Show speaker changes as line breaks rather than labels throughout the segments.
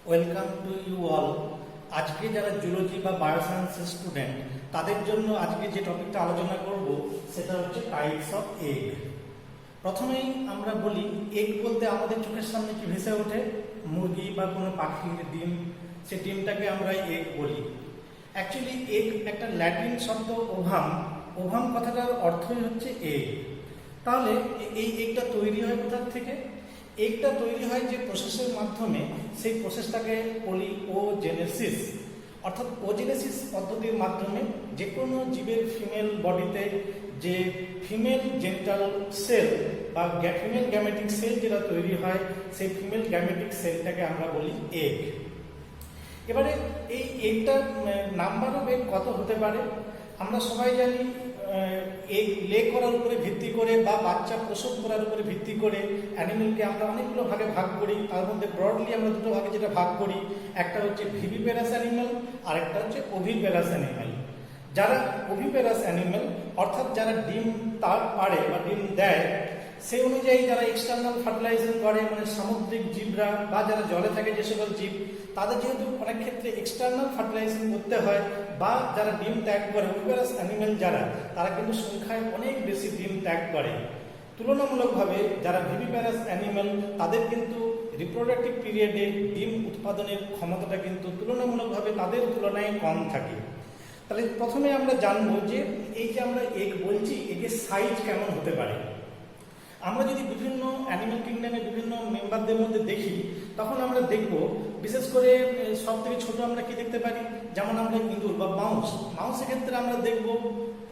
Welcome to you all. আজকে যারা zoology বা বায়োসায়েন্সের স্টুডেন্ট তাদের জন্য আজকে যে টপিকটা আলোচনা করব সেটা হচ্ছে টাইপস অফ এগ। প্রথমেই আমরা বলি এগ বলতে আমাদের চোখের সামনে কি ভেসে ওঠে? মুরগি বা কোনো পাখির ডিম, সে ডিমটাকে আমরা এগ বলি। অ্যাকচুয়ালি এগ একটা ল্যাটিন শব্দ ওভাম। ওভাম কথাটার অর্থই হচ্ছে এগ। তাহলে এই এগটা তৈরি হয় কোথা থেকে? এগটা তৈরি হয় যে প্রসেসের মাধ্যমে, সেই প্রসেসটাকে বলি ওজেনেসিস। অর্থাৎ ওজেনেসিস পদ্ধতির মাধ্যমে যে কোনো জীবের ফিমেল বডিতে যে ফিমেল জেনিটাল সেল বা ফিমেল গ্যামেটিক সেল যেটা তৈরি হয়, সেই ফিমেল গ্যামেটিক সেলটাকে আমরা বলি এগ। এবারে এই এগটার নাম্বার অফ এগ কত হতে পারে? আমরা সবাই জানি এগ লে করার উপরে ভিত্তি করে বা বাচ্চা প্রসব করার উপরে ভিত্তি করে অ্যানিমেলকে আমরা অনেকগুলো ভাগে ভাগ করি। তার মধ্যে ব্রডলি আমরা দুটো ভাগে যেটা ভাগ করি, একটা হচ্ছে ভিভিপেরাস অ্যানিমেল আর একটা হচ্ছে ওভিপেরাস অ্যানিমেল। যারা ওভিপেরাস অ্যানিমেল অর্থাৎ যারা ডিম তার পারে বা ডিম দেয়, সেই অনুযায়ী যারা এক্সটার্নাল ফার্টিলাইজেশন করে, মানে সামুদ্রিক জীবরা বা যারা জলে থাকে যে সকল জীব, তাদের যেহেতু অনেক ক্ষেত্রে এক্সটার্নাল ফার্টিলাইজেশন করতে হয়, বা যারা ডিম ত্যাগ করে ওভিপেরাস অ্যানিমেল যারা, তারা কিন্তু সংখ্যায় অনেক বেশি ডিম ত্যাগ করে। তুলনামূলকভাবে যারা ভিভিপেরাস অ্যানিমেল, তাদের কিন্তু রিপ্রোডাক্টিভ পিরিয়ডে ডিম উৎপাদনের ক্ষমতাটা কিন্তু তুলনামূলকভাবে তাদের তুলনায় কম থাকে। তাহলে প্রথমে আমরা জানবো যে এই যে আমরা এগ বলছি, এগের সাইজ কেমন হতে পারে। আমরা যদি বিভিন্ন অ্যানিমেল কিংডমের বিভিন্ন মেম্বারদের মধ্যে দেখি, তখন আমরা দেখব বিশেষ করে সব থেকে ছোট আমরা কি দেখতে পারি, যেমন আমরা ইঁদুর বা মাউসের ক্ষেত্রে আমরা দেখব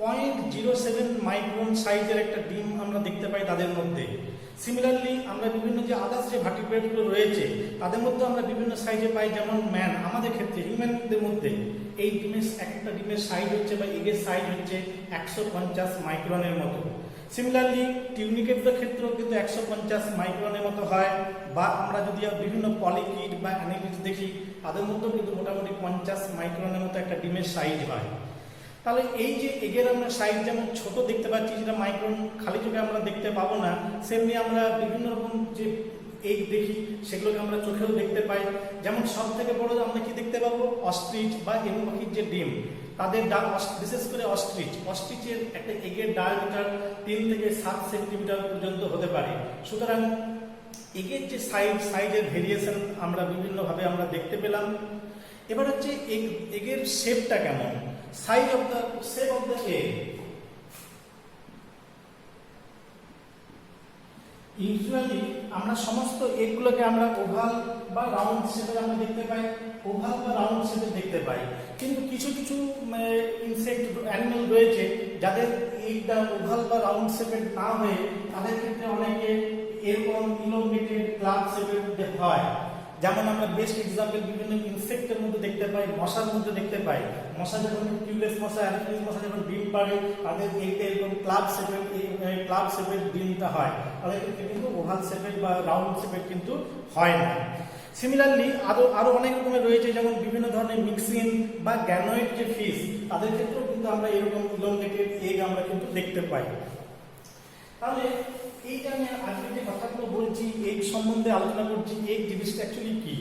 0.07 মাইক্রন সাইজের একটা ডিম আমরা দেখতে পাই তাদের মধ্যে। সিমিলারলি আমরা বিভিন্ন যে আদার্স যে ভার্টিব্রেটগুলো রয়েছে তাদের মধ্যে আমরা বিভিন্ন সাইজে পাই, যেমন ম্যান, আমাদের ক্ষেত্রে হিউম্যানদের মধ্যে এই ডিমের একটা ডিমের সাইজ হচ্ছে বা এগের সাইজ হচ্ছে 150 মাইক্রনের মতো। সিমিলারলি টিউনিকেটদের ক্ষেত্রেও কিন্তু 150 মাইক্রনের মতো হয়, বা আমরা যদি বিভিন্ন পলিকিড বা অ্যানিলিডস দেখি তাদের মধ্যেও কিন্তু মোটামুটি 50 মাইক্রনের মতো একটা ডিমের সাইজ হয়। তাহলে এই যে এগের আমরা সাইজ যেমন ছোট দেখতে পাচ্ছি, যেটা মাইক্রন খালি চোখে আমরা দেখতে পাবো না, সেমনি আমরা বিভিন্ন রকম যে এগ দেখি সেগুলোকে আমরা চোখেও দেখতে পাই। যেমন সব থেকে বড় আমরা কি দেখতে পাবো, অস্ট্রিচ বা এমু পাখির যে ডিম, তাদের বিশেষ করে অস্ট্রিচের একটা এগের ডায়ামিটার 3 থেকে 7 সেন্টিমিটার পর্যন্ত হতে পারে। সুতরাং এগের যে সাইজের ভেরিয়েশন আমরা বিভিন্নভাবে আমরা দেখতে পেলাম। এবার হচ্ছে এগের শেপটা কেমন, shape of the egg. Usually আমরা সমস্ত এগগুলোকে আমরা ওভাল বা রাউন্ড শেপে আমরা দেখতে পাই, ওভাল বা রাউন্ড শেপে দেখতে পাই। কিন্তু কিছু কিছু ইনসেক্ট অ্যানিমেল রয়েছে যাদের এগটা ওভাল বা রাউন্ড শেপের না হয়ে তাদের ক্ষেত্রে অনেকে এরকম ইলোঙ্গেটেড ক্লাব শেপের হয়। যেমন আমরা বেস্ট এক্সাম্পল বিভিন্ন ইনসেক্টের মধ্যে দেখতে পাই, মশার মধ্যে দেখতে পাই। মশা যখন কিউলেস মশা, অ্যানোফিলিস মশা যখন ডিম পাড়ে, তাদের এইটা এরকম ক্লাব শেপের ডিমটা হয়। তাদের ক্ষেত্রে কিন্তু ওভাল শেপের বা রাউন্ড শেপের কিন্তু হয় না। সিমিলারলি আরো অনেক রকমের রয়েছে, যেমন বিভিন্ন ধরনের মিক্সিন বা গ্যানোয়েড যে ফিশ, তাদের ক্ষেত্রেও কিন্তু আমরা এরকম ইলোঙ্গেটেড এগ আমরা কিন্তু দেখতে পাই। তাহলে এইটা আমি আজকে যে কথাগুলো বলছি, এগ সম্বন্ধে আলোচনা করছি, এগ জিনিসটা অ্যাকচুয়ালি কি।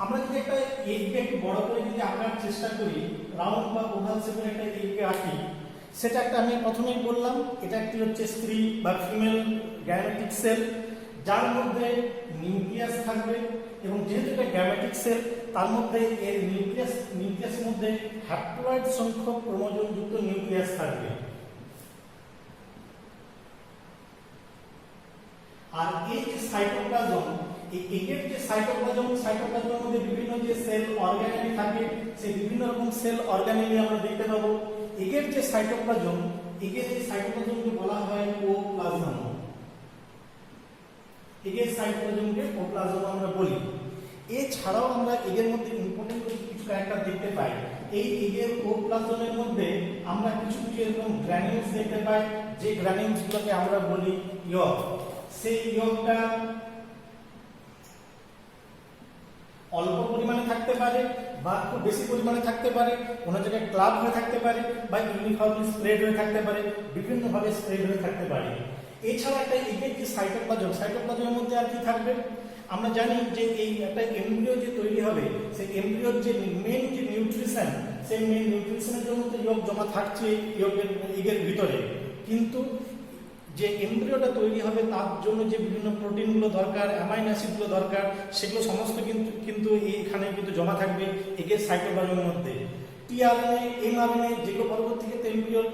আমরা যদি একটা এগকে একটু বড় করে যদি আঁকার চেষ্টা করি, রাউন্ড বা ওভাল শেপের একটা এগকে আঁকি, সেটা একটা আমি প্রথমেই বললাম, এটা একটি হচ্ছে স্ত্রী বা ফিমেল গ্যামেটিক সেল, যার মধ্যে নিউক্লিয়াস থাকবে, এবং যেহেতু এটা গ্যামেটিক সেল, তার মধ্যে এর নিউক্লিয়াসের মধ্যে হ্যাপ্লয়েড সংখ্যক ক্রোমোজোমযুক্ত নিউক্লিয়াস থাকবে। আর এই যে সাইটোপ্লাজম, এই এগের যে সাইটোপ্লাজমের মধ্যে বিভিন্ন যে সেল অর্গানেলি থাকে, সেই বিভিন্ন রকম সেল অর্গানেলি আমরা দেখতে পাবো। এগের যে সাইটোপ্লাজম, এগের এই সাইটোপ্লাজমকে বলা হয় ওপ্লাজম। এগের সাইটোপ্লাজমকে ওপ্লাজম আমরা বলি। এছাড়াও আমরা এগের মধ্যে ইম্পর্টেন্ট কিছু ক্যারেক্টার দেখতে পাই। এই এগের ওপ্লাজমের মধ্যে আমরা কিছু এরকম গ্র্যানিউলস দেখতে পাই, যে গ্র্যানিউলসগুলোকে আমরা বলি ইয়ক। সেই ইয়কটা অল্প পরিমাণে থাকতে পারে বা খুব বেশি পরিমাণে থাকতে পারে, কোনো জায়গায় ক্লাব হয়ে থাকতে পারে বা ইউনিফর্মলি স্প্রেড হয়ে থাকতে পারে, বিভিন্নভাবে স্প্রেড হয়ে থাকতে পারে। এছাড়া একটা এগের যে সাইটোপ্লাজমের মধ্যে আর কি থাকবে, আমরা জানি যে এই একটা এমব্রিও যে তৈরি হবে সেই এমব্রিওর যে মেন যে নিউট্রিশন, সেই মেন নিউট্রিশনের জন্য তো ইয়ক জমা থাকছে এগের ভিতরে, কিন্তু যে এমব্রিওটা তৈরি হবে তার জন্য যে বিভিন্ন প্রোটিনগুলো দরকার, অ্যামাইনো অ্যাসিডগুলো দরকার, সেগুলো সমস্ত কিন্তু এখানে কিন্তু জমা থাকবে এগের সাইটোপ্লাজমের মধ্যে। টিআরএনএ, এমআরএনএ যেগুলো পরবর্তীতে এমব্রিওর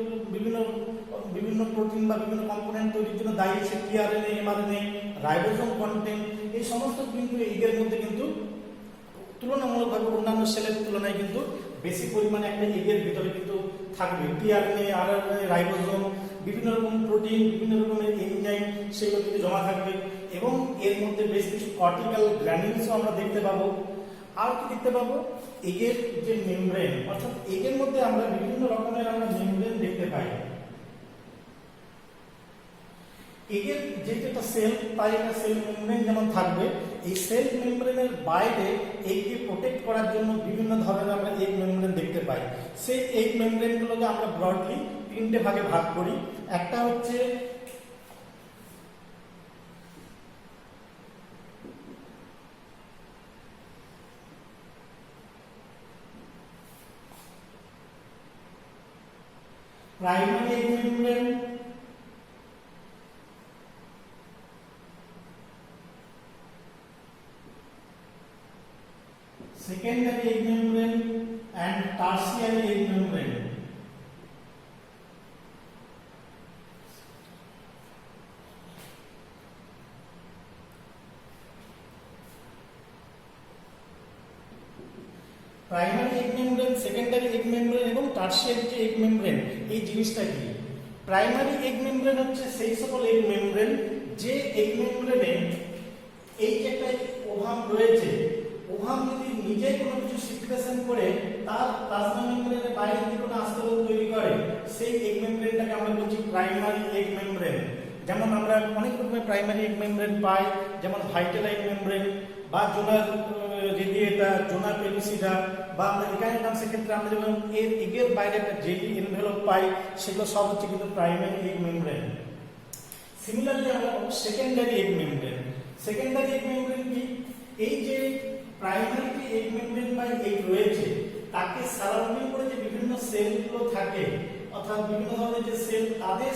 বিভিন্ন প্রোটিন বা বিভিন্ন কম্পোনেন্ট তৈরির জন্য দায়ী, সে টিআরএনএ, এমআরএনএ, রাইবোসোম কন্টেন্ট, এই সমস্ত কিন্তু এগের মধ্যে কিন্তু তুলনামূলকভাবে অন্যান্য সেলের তুলনায় কিন্তু বেশি পরিমাণে একটা এগের ভিতরে কিন্তু থাকবে। টিআরএনএ, আরএনএ, রাইবোসোম, বিভিন্ন রকম প্রোটিন, বিভিন্ন রকমের এনজাইম, সেগুলো কিন্তু জমা থাকবে এবং এর মধ্যে বেশ কিছু কর্টিক্যাল গ্র্যানিউলসও আমরা দেখতে পাবো। আর কি দেখতে পাবো? এগের যে মেমব্রেন, অর্থাৎ এগের মধ্যে আমরা বিভিন্ন রকমের আমরা মেমব্রেন দেখতে পাই। এগের যেহেতু একটা সেল, তাই একটা সেল মেমব্রেন যেমন থাকবে, এই সেল মেমব্রেনের বাইরে এগকে প্রোটেক্ট করার জন্য বিভিন্ন ধরনের আমরা এগ মেমব্রেন দেখতে পাই। সেই এগ মেমব্রেনগুলোকে আমরা ব্রডলি তিনটে ভাগে ভাগ করি। একটা হচ্ছে primary egg membrane, secondary egg membrane and tertiary egg membrane. Primary egg membrane, secondary egg membrane এবং টার্সিয়ারি যে এগ মেমব্রেন, এই জিনিসটা কি? প্রাইমারি এগ মেমব্রেন হচ্ছে সেই সকল এগ মেমব্রেন যে এগ মেমব্রেনে এই যে একটা ওভাম রয়েছে, ওভাম যদি নিজে কোনো কিছু সিক্রেশন করে তার প্লাজমা মেমব্রেনের বাইরে থেকে কোনো আস্তরণ তৈরি করে, সেই এগ মেমব্রেনটাকে আমরা বলছি প্রাইমারি এগ মেমব্রেন। যেমন আমরা অনেক রকমের প্রাইমারি এগ মেমব্রেন পাই, যেমন ভাইটাল এগ মেমব্রেন বা জোনার রেডিয়েটা, জোনার পেলুসিডা, বা আমরা এখানে সেক্ষেত্রে আমরা যেমন এর এগের বাইরে একটা জেলি এনভেলপ পাই, সেগুলো সব হচ্ছে কিন্তু প্রাইমারি এগ মেমব্রেন। সিমিলারলি আমরা secondary egg membrane. Secondary egg membrane কি? এই যে প্রাইমারি যে এগ মেমব্রেন বা এগ রয়েছে, তাকে সারাউন্ডিং করে যে বিভিন্ন সেলগুলো থাকে, অর্থাৎ বিভিন্ন ধরনের যে সেল, তাদের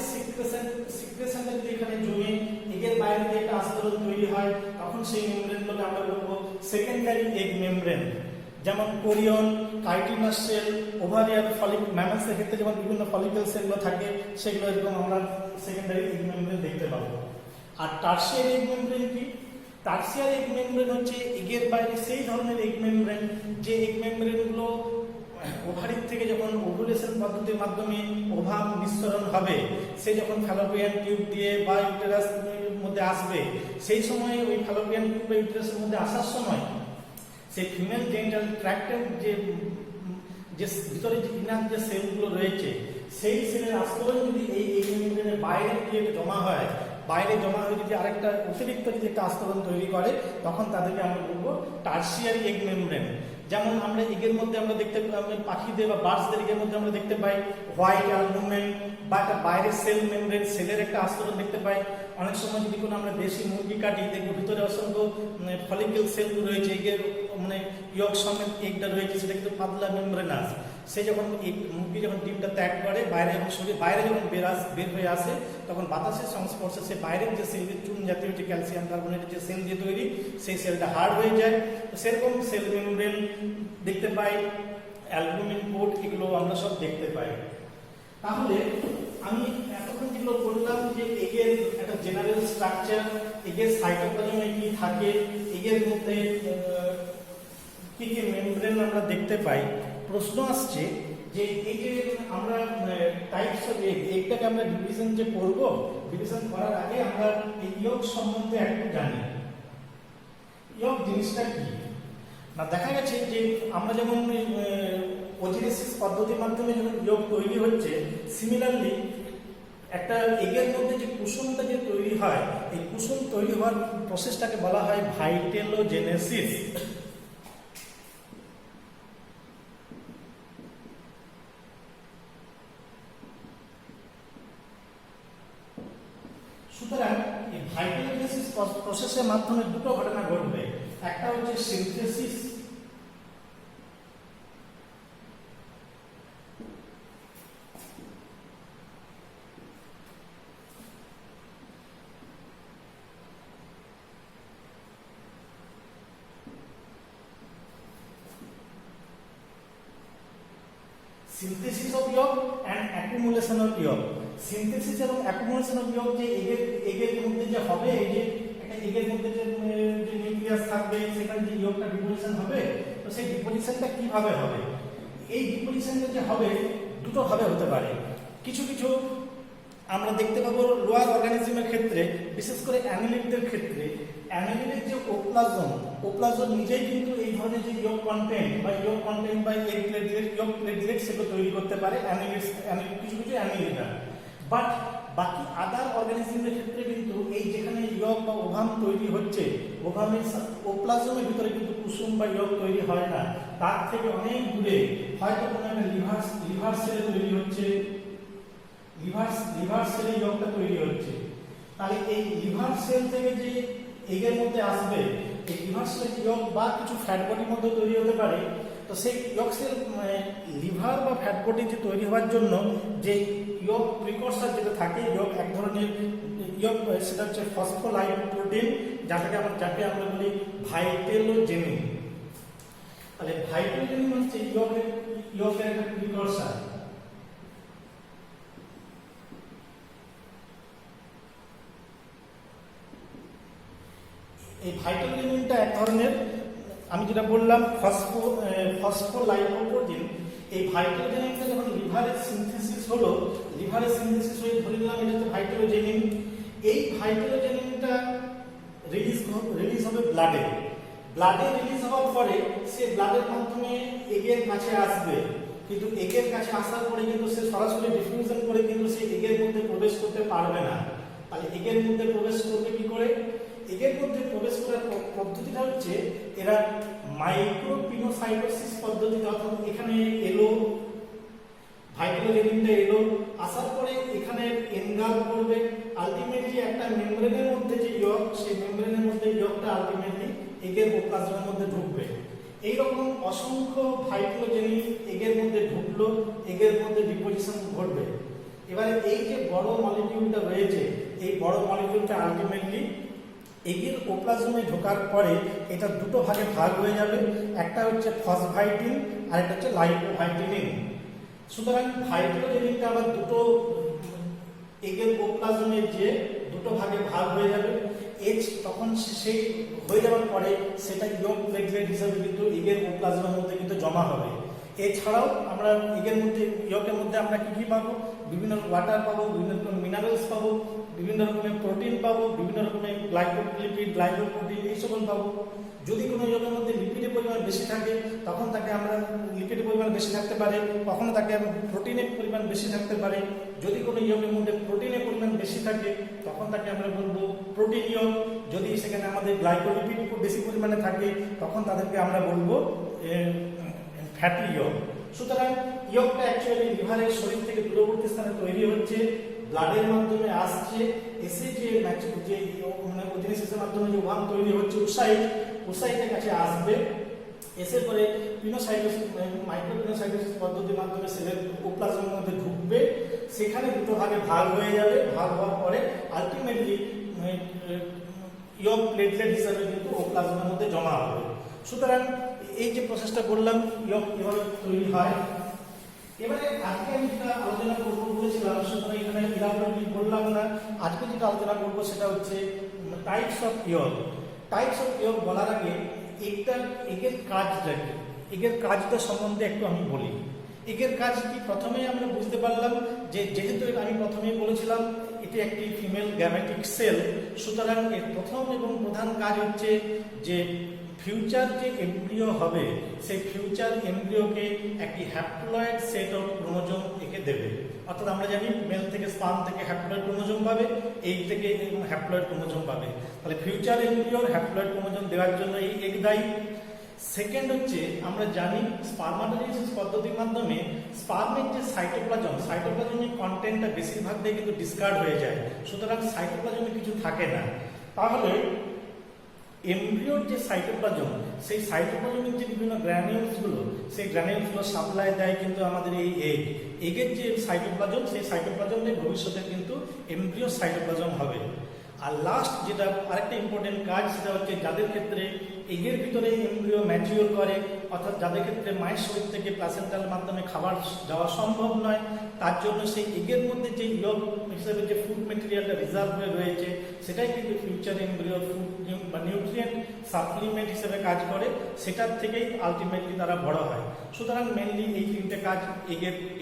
সিক্রেশনটা যদি এখানে জমে এগের বাইরে দিয়ে একটা আস্তরণ তৈরি হয়, তখন সেই মেমব্রেনগুলোকে আমরা বলবো সেকেন্ডারি এগ মেমব্রেন। যেমন কোরিয়ন, কাইটিনাস সেল, ওভারিয়ান, ম্যামালসের ক্ষেত্রে যেমন বিভিন্ন ফলিকল সেলগুলো থাকে, সেগুলো এরকম আমরা সেকেন্ডারি এগ মেমব্রেন দেখতে পাবো। আর টার্সিয়ারি এগ মেমব্রেন কি? টার্সিয়ারি এগ মেমব্রেন হচ্ছে এগের বাইরে সেই ধরনের এগ মেমব্রেন যে এগ মেমব্রেনগুলো ওভারির থেকে যখন ওভুলেশন পদ্ধতির মাধ্যমে ওভাম নিঃসরণ হবে, সে যখন ফ্যালোপিয়ান টিউব দিয়ে বা ইউটেরাসের মধ্যে আসবে, সেই সময় ওই ফ্যালোপিয়ান টিউব বা ইউটেরাসের মধ্যে আসার সময় সেই ফিমেল জেনিটাল ট্র্যাক্টের যে ভিতরে যে ইনার যে সেলগুলো রয়েছে, সেই সেলের আস্তরণ যদি এই এগ মেমব্রেনের বাইরে দিয়ে জমা হয়, বাইরে জমা হয়ে যদি আরেকটা অতিরিক্ত যদি একটা আস্তরণ তৈরি করে, তখন তাদেরকে আমরা বলবো টার্সিয়ারি এগ মেমব্রেন। যেমন আমরা এগের মধ্যে আমরা দেখতে পাখিদের বা বার্ডসদের এগের মধ্যে আমরা দেখতে পাই হোয়াইট অ্যালবুমেন বা একটা বাইরের সেল মেমব্রেন, সেলের একটা আস্তরণ দেখতে পাই। অনেক সময় যদি কোনো আমরা দেশি মুরগি কাটি, দেখবো ভিতরে অসংখ্য ফলিকেল সেল রয়েছে, এগের মানে ইয়ক সমেত এগটা রয়েছে, সেটা কিন্তু পাতলা মেমব্রেনাস। সে যখন মুরগি যখন ডিমটা ত্যাগ করে, বাইরে যখন শরীর বাইরে যখন বের হয়ে আসে, তখন বাতাসের সংস্পর্শে সে বাইরের যে সেল, চুন জাতীয় যে ক্যালসিয়াম কার্বনেটের যে সেল দিয়ে তৈরি, সেই সেলটা হার্ড হয়ে যায়। সেরকম সেল মেমব্রেন দেখতে পাই, অ্যালবুমিন কোট, এগুলো আমরা সব দেখতে পাই। তাহলে আমি এতক্ষণ যেগুলো বললাম যে এগের একটা জেনারেল স্ট্রাকচার, এগের সাইটোপ্লাজমে কি থাকে, এগের মধ্যে কি কি মেমব্রেন আমরা দেখতে পাই, প্রশ্ন আসছে যে এই যে আমরা টাইপস অফ এগটাকে আমরা ডিভিশন যে করব, ডিভিশন করার আগে আমরা এই ইয়ক সম্বন্ধে একটু জানি। ইয়ক জিনিসটা কি না, দেখা গেছে যে আমরা যেমন ওজিনেসিস পদ্ধতির মাধ্যমে যখন ইয়ক তৈরি হচ্ছে, সিমিলারলি একটা এগের মধ্যে যে কুসুমটা যে তৈরি হয়, এই কুসুম তৈরি হওয়ার প্রসেসটাকে বলা হয় ভাইটেলোজেনেসিস। সুতরাং এই ভাইটেলোজেনেসিস প্রসেসের মাধ্যমে দুটো ঘটনা ঘটবে। একটা হচ্ছে synthesis, synthesis of yolk and accumulation of yolk. Synthesis এবং অ্যাকুমুলেশন অফ ইয়ক যে এগের মধ্যে যে হবে, এই যে একটা এগের মধ্যে যে নিউক্লিয়াস থাকবে, সেখানে যে ইয়কটা ডিপোজিশন হবে, তো সেই ডিপোজিশনটা কিভাবে হবে? এই ডিপোজিশনটা যে হবে দুটো ভাবে হতে পারে। কিছু কিছু আমরা দেখতে পাবো লোয়ার অর্গানিজমের ক্ষেত্রে, বিশেষ করে অ্যানিলিডদের ক্ষেত্রে, অ্যানিলিডের যে ওপ্লাজম নিজেই কিন্তু এই ধরনের যে ইয়ক কন্টেন্ট বা এগ প্লেটলেট, ইয়ক প্লেটলেট সেগুলো তৈরি করতে পারে কিছু কিছু অ্যানিলিডা। বাট বাকি আদার অর্গানিজমের ক্ষেত্রে কিন্তু এই যেখানে ইয়ক বা ওভাম তৈরি হচ্ছে, ওভামের ওপ্লাজমের ভিতরে কিন্তু কুসুম বা ইয়ক তৈরি হয় না, তার থেকে অনেক দূরে হয়তো কোনো একটা লিভার সেলে তৈরি হচ্ছে, লিভার সেলে ইয়কটা তৈরি হচ্ছে। তাহলে এই লিভার সেল থেকে যে এগের মধ্যে আসবে, এই লিভার সেল ইয়ক বা কিছু ফ্যাট বডির মধ্যে তৈরি হতে পারে। তো সেই ইয়ক সেল লিভার বা ফ্যাট বডি যে তৈরি হওয়ার জন্য যে ইয়ক প্রিকর্সার যেটা থাকে, ইয়ক এক ধরনের ইয়ক, সেটা হচ্ছে ফসফোলাইপোপ্রোটিন, যাকে আমরা বলি ভাইটেলোজেনিন। তাহলে ভাইটেলোজেনিন হচ্ছে ইয়কের একটা প্রিকর্সার। এই ভাইটালিনটা এক ধরনের, আমি যেটা বললাম ফসফোলাইপোপ্রোটিন। এই ভাইটালিনটা যখন লিভারের সিনথেসিস হলো, লিভারের সিনথেসিস হয়ে ধরে নিলাম এটা হচ্ছে ভাইটালোজেনিন। এই ভাইটালোজেনিনটা রিলিজ হবে ব্লাডে রিলিজ হওয়ার পরে সে ব্লাডের মাধ্যমে এগের কাছে আসবে, কিন্তু এগের কাছে আসার পরে কিন্তু সে সরাসরি ডিফিউশন করে কিন্তু সে এগের মধ্যে প্রবেশ করতে পারবে না। তাহলে এগের মধ্যে প্রবেশ করবে কি করে? এগের মধ্যে প্রবেশ করার পদ্ধতিটা হচ্ছে এরা মাইক্রোপিনোসাইটোসিস পদ্ধতিতে, অর্থাৎ এখানে এলো ভাইটালোজেনিনটা এলো, আসার পরে এখানে এনগাল করবে, আলটিমেটলি একটা মেমব্রেনের মধ্যে যে ইয়ক, সেই মেমব্রেনের মধ্যে ইয়কটা আলটিমেটলি এগের ওপ্লাজমের মধ্যে ঢুকবে। এইরকম অসংখ্য ভাইটালোজেনিন এগের মধ্যে ঢুকলো, এগের মধ্যে ডিপোজিশন ঘটবে। এবারে এই যে বড় মলিকিউলটা রয়েছে, এই বড় মলিকিউলটা আলটিমেটলি এগের ওপ্লাজমে ঢোকার পরে এটা দুটো ভাগে ভাগ হয়ে যাবে, একটা হচ্ছে ফসফাইটিন আর একটা হচ্ছে লাইপোভাইটিনিন। সুতরাং ভাইটালোজেনিনটা আবার দুটো এগের ওপ্লাজমে যে দুটো ভাগে ভাগ হয়ে যাবে। তখন সেই হয়ে যাওয়ার পরে সেটা ইয়ক প্লেটলেট হিসেবে কিন্তু এগের ওপ্লাজমের মধ্যে কিন্তু জমা হবে। এছাড়াও আমরা এগের মধ্যে, ইয়কের মধ্যে আমরা কি কি পাবো? বিভিন্ন ওয়াটার পাবো, বিভিন্ন রকমের মিনারেলস পাবো, বিভিন্ন রকমের প্রোটিন পাবো, বিভিন্ন রকমের গ্লাইকোলিপিড, গ্লাইকোপ্রোটিন এই সকল পাবো। যদি কোনো ইয়কের মধ্যে লিপিডের পরিমাণ বেশি থাকে তখন তাকে আমরা লিপিডের পরিমাণ বেশি থাকতে পারে, কখনো তাকে প্রোটিনের পরিমাণ বেশি থাকতে পারে। যদি কোনো ইয়কের মধ্যে প্রোটিনের পরিমাণ বেশি থাকে তখন তাকে আমরা বলবো প্রোটিন ইয়ক। যদি সেখানে আমাদের গ্লাইকোলিপিড বেশি পরিমাণে থাকে তখন তাদেরকে আমরা বলবো ফ্যাটি ইয়ক। সুতরাং ইয়কটা অ্যাকচুয়ালি লিভারের শরীর থেকে দূরবর্তী স্থানে তৈরি হচ্ছে, ব্লাডের মাধ্যমে আসছে, এসে যে ওজেনেসিসের মাধ্যমে যে ওভাম তৈরি হচ্ছে ওসাইটের কাছে আসবে, এসে পরে পিনোসাইটোসিস, মাইক্রোপিনোসাইটোসিস পদ্ধতির মাধ্যমে সেলের ওপ্লাজমের মধ্যে ঢুকবে, সেখানে দুটো ভাগে ভাগ হয়ে যাবে। ভাগ হওয়ার পরে আলটিমেটলি ইয়ক প্লেটলেট হিসাবে কিন্তু ওপ্লাজমের মধ্যে জমা হবে। সুতরাং এই যে প্রসেসটা বললাম, ইয়ক কিভাবে তৈরি হয়। এবারে আজকে আমি যেটা আলোচনা করবো বলেছিলাম, সুতরাং এখানে ইলাবোরেটলি বললাম না। আজকে যেটা আলোচনা করবো সেটা হচ্ছে types of yolk. Types of yolk বলার আগে এগের কাজটা কি, এগের কাজটা সম্বন্ধে একটু আমি বলি। এগের কাজ কি প্রথমে আমরা বুঝতে পারলাম যে যেহেতু আমি প্রথমেই বলেছিলাম এটি একটি ফিমেল গ্যামেটিক সেল, সুতরাং এর প্রথম এবং প্রধান কাজ হচ্ছে যে ফিউচার যে এমব্রিও হবে সেই ফিউচার এমব্রিওকে একটি হ্যাপ্লয়েড সেট অফ ক্রোমোজোম একে দেবে। অর্থাৎ আমরা জানি মেল থেকে স্পার্ম থেকে হ্যাপ্লয়েড ক্রোমোজোম পাবে, এই থেকে হ্যাপ্লয়েড ক্রোমোজোম পাবে। তাহলে ফিউচার এমব্রিওর হ্যাপ্লয়েড ক্রোমোজোম দেওয়ার জন্য এই এগ দায়ী। সেকেন্ড হচ্ছে আমরা জানি স্পার্মাটোজেনেসিস পদ্ধতির মাধ্যমে স্পার্মের যে সাইটোপ্লাজমিক কন্টেন্টটা বেশিরভাগটাই কিন্তু ডিসকার্ড হয়ে যায়, সুতরাং সাইটোপ্লাজমে কিছু থাকে না। তাহলে এমব্রিওর যে সাইটোপ্লাজম, সেই সাইটোপ্লাজমের যে বিভিন্ন গ্র্যানিউলসগুলো, সেই গ্র্যানিউলসগুলো সাপ্লাই দেয় কিন্তু আমাদের এই এগের যে সাইটোপ্লাজম, সেই সাইটোপ্লাজমের ভবিষ্যতে কিন্তু এমব্রিও সাইটোপ্লাজম হবে। আর লাস্ট যেটা আরেকটা ইম্পর্টেন্ট কাজ, সেটা হচ্ছে যাদের ক্ষেত্রে এগের ভিতরে এমব্রিও ম্যাচিওর করে, অর্থাৎ যাদের ক্ষেত্রে মায়ের শরীর থেকে প্লাসেন্টাল মাধ্যমে খাবার যাওয়া সম্ভব নয়, তার জন্য সেই এগের মধ্যে যে ইয়গ হিসেবে যে ফুড মেটেরিয়ালটা রিজার্ভ হয়ে রয়েছে, সেটাই কিন্তু ফিউচার এমব্রিও ফুড বা নিউট্রিয়েন্ট সাপ্লিমেন্ট হিসেবে কাজ করে, সেটার থেকেই আলটিমেটলি তারা বড় হয়। সুতরাং মেনলি এই তিনটে কাজ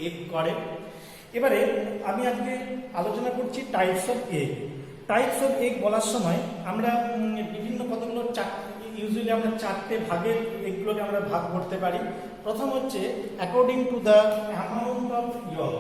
এগ করে। এবারে আমি আজকে আলোচনা করছি types of egg. Types of egg বলার সময় আমরা বিভিন্ন কতগুলো ইউজুয়ালি আমরা চারটে ভাগের এগুলোকে আমরা ভাগ করতে পারি। প্রথম হচ্ছে according to the amount of yolk.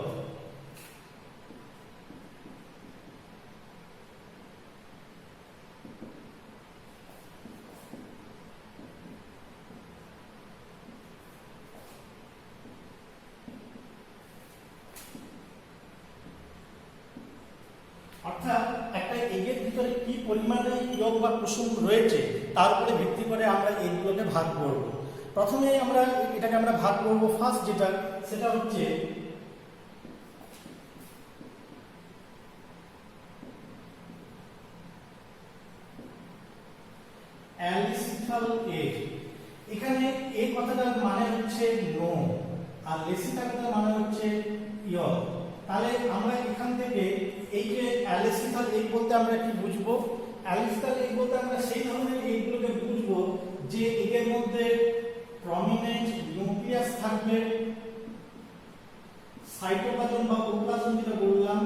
অর্থাৎ একটা এগের ভিতরে কি পরিমাণে ইয়গ বা কুসুম রয়েছে তার উপরে ভিত্তি করে আমরা এগুলোকে ভাগ করব। প্রথমে আমরা এটাকে ভাগ করব, ফার্স্ট যেটা সেটা হচ্ছে অ্যালিসিথাল এগ। এখানে এই কথাটার মানে হচ্ছে নো, আর লেসিথাল মানে হচ্ছে ইয়গ। তাহলে আমরা এখান থেকে এই যে অ্যালিসিথাল এগ বলতে আমরা কি বুঝবো? অ্যালিসিথাল এগ বলতে আমরা সেই ধরনের এগগুলোকে বুঝবো যে এগের মধ্যে প্রমিনেন্ট নিউক্লিয়াস থাকবে, সাইটোপ্লাজম বা ওপ্লাজম যেটা বললাম,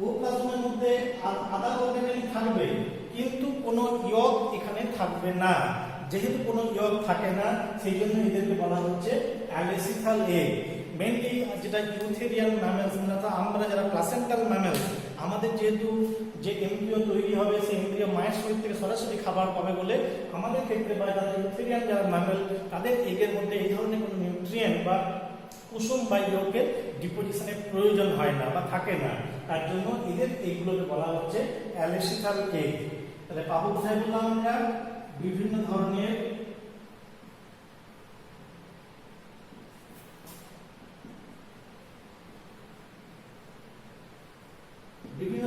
ওপ্লাজমের মধ্যে আদার অর্গানেল থাকবে, কিন্তু কোনো ইয়গ এখানে থাকবে না। যেহেতু কোনো ইয়গ থাকে না, সেই জন্য এদেরকে বলা হচ্ছে অ্যালিসিথাল এগ। মেনলি যেটা ইউথেরিয়ান ম্যামেলস, আমরা যারা প্লাসেন্টাল ম্যামেলস, আমাদের যেহেতু যে এমব্রিও তৈরি হবে, সেই এমব্রিও মায়ের শরীর থেকে সরাসরি খাবার পাবে বলে আমাদের ক্ষেত্রে বা যারা ইউথেরিয়ান যারা ম্যামেল, তাদের এগের মধ্যে এই ধরনের কোনো নিউট্রিয়েন্ট বা কুসুম বা ইয়গের ডিপোজিশনের প্রয়োজন হয় না বা থাকে না। তার জন্য এদের এইগুলোকে বলা হচ্ছে অ্যালিসিথাল এগ। তাহলে পাবো কোথায় বললাম আমরা? বিভিন্ন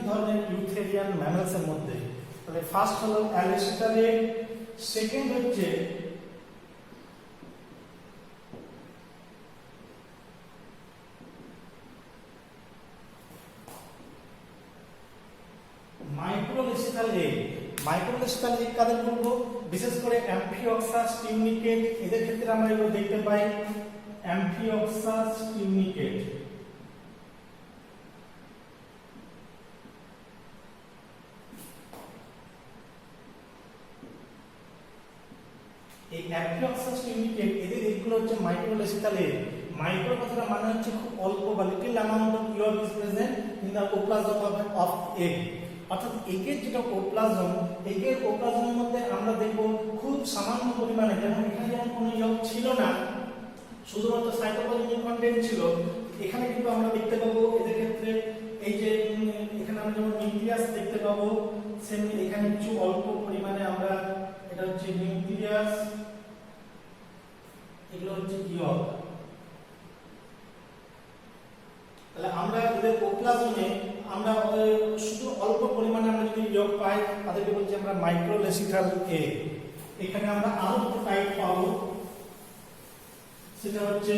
ধরনের ইউথেরিয়ান ম্যামেলস এর মধ্যে। তাহলে ফার্স্ট হলো অ্যালিসিথাল এগ, সেকেন্ড হচ্ছে মাইক্রোলেসিথাল এগ। মাইক্রোলেসিথাল এগ কাদের বলবো? বিশেষ করে অ্যাম্ফিওক্সাস টিউনিকেট, এদের ক্ষেত্রে আমরা এগুলো দেখতে পাই। অ্যাম্ফিওক্সাস টিউনিকেট, এই অ্যাম্ফিওক্সাস টিউনিকেট এদের এগুলো হচ্ছে মাইক্রোলেসিথাল এগ। মাইক্রো কথাটা মানে হচ্ছে খুব অল্প বা little amount of yolk is present in the ooplasm of egg. অর্থাৎ এগের যেটা ওপ্লাজম, এগের ওপ্লাজমের মধ্যে আমরা দেখব খুব সামান্য পরিমাণে, যেমন এখানে যেমন কোনো ইয়গ ছিল না, শুধুমাত্র সাইটোপ্লাজমিক কন্টেন্ট ছিল, এখানে কিন্তু আমরা দেখতে পাবো এদের ক্ষেত্রে এই যে এখানে আমরা যেমন নিউক্লিয়াস দেখতে পাবো, সেমনি এখানে কিছু অল্প পরিমাণে আমরা, এটা হচ্ছে নিউক্লিয়াস, এগুলো হচ্ছে ইয়গ। তাহলে আমরা এদের ওপ্লাজমে আমরা শুধু অল্প পরিমাণে আমরা যদি ইয়গ পাই, তাদেরকে বলছি আমরা মাইক্রোলেসিথাল এগ। এখানে আমরা আরো দুটো টাইপ পাবো, সেটা হচ্ছে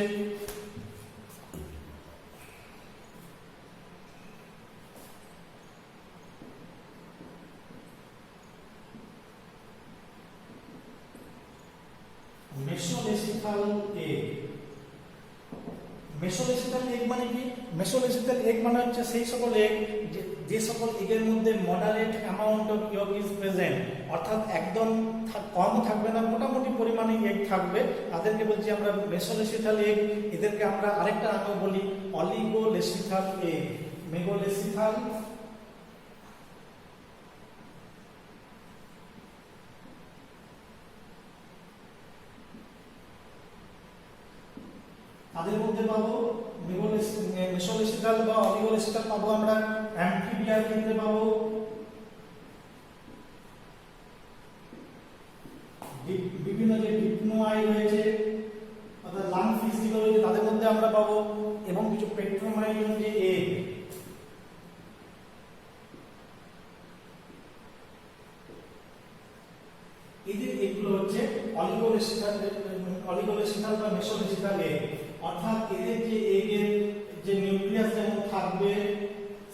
মেসোলেসিথাল এগ। মেসোলেসিথাল এগ মানে কি? মেসোলেসিথাল এগ মানে হচ্ছে সেই সকল এগ যে সকল এগের মধ্যে moderate amount of yolk is present, অর্থাৎ একদম কম থাকবে না, মোটামুটি পরিমাণে এগ থাকবে, তাদেরকে বলছি আমরা মেসোলেসিথাল এগ। এদেরকে আমরা আরেকটা নামও বলি অলিগোলেসিথাল এগ। মেগোলেসিথাল তাদের মধ্যে পাবো মেসোলেসিথাল বা অলিগোলেসিথাল পাবো আমরা অ্যামফিবিয়ার ক্ষেত্রে পাবো এগুলো হচ্ছে অলিগোলেসিথাল বা মেসোলেসিথাল এগ, অর্থাৎ এদের যে এগের যে নিউক্লিয়াস যেমন থাকবে,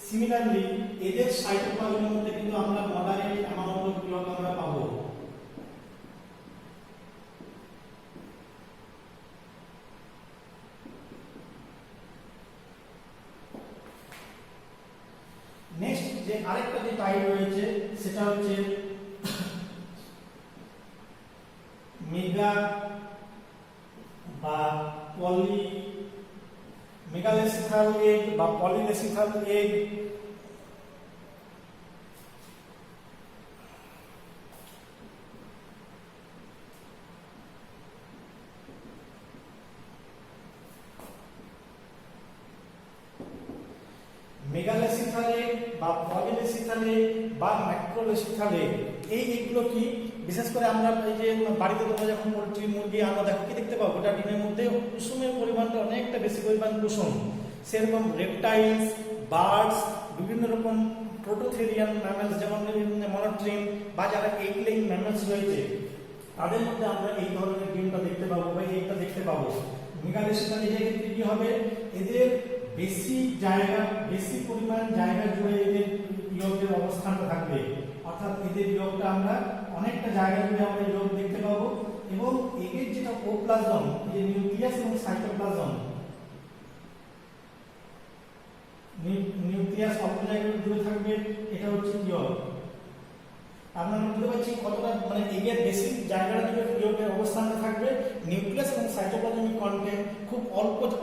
সিমিলারলি এদের সাইটোপ্লাজমের মধ্যে কিন্তু আমরা মডারেট অ্যামাউন্ট অফ ইয়ক আমরা পাবো। নেক্সট যে আরেকটা যে টাইপ রয়েছে সেটা হচ্ছে মেগা বা মেগালেসিথাল এগ বা পলিলেসিথাল এগ। মেগালেসিথাল এগ বা পলিলেসিথাল এগ বা ম্যাক্রোলেসিথাল এগ, এইগুলো কি বিশেষ করে আমরা এই যে বাড়িতে তোমরা যখন পোল্ট্রি মুরগি আমরা দেখো কি দেখতে পাবো, গোটা ডিমের মধ্যে কুসুমের পরিমাণটা অনেকটা বেশি পরিমাণ কুসুম। সেরকম রেপটাইলস, বার্ডস, বিভিন্ন রকম প্রোটোথেরিয়ান ম্যামেলস যেমন মনোট্রিম বা যারা এগ লেইং ম্যামেলস রয়েছে তাদের মধ্যে আমরা এই ধরনের ডিমটা দেখতে পাবো বা এইটা দেখতে পাবো। মেগালেসিথাল এর ক্ষেত্রে কি হবে, এদের বেশি পরিমাণ জায়গা জুড়ে এদের ইয়কের অবস্থানটা থাকবে, অর্থাৎ এদের ইয়কটা আমরা অনেকটা জায়গা জুড়ে আমরা ইয়ক দেখতে পাবো। এবং এদের যেটা ওপ্লাজম, যে নিউক্লিয়াস এবং সাইটোপ্লাজম, নিউক্লিয়াস অল্প জায়গা জুড়ে থাকবে, এটা হচ্ছে ইয়ক। আমরা বুঝতে পারছি কতটা মানে এগের বেশি জায়গাটা জুড়ে ইয়কের অবস্থানটা থাকবে, নিউক্লিয়াস এবং সাইটোপ্লাজমিক কন্টেন্ট খুব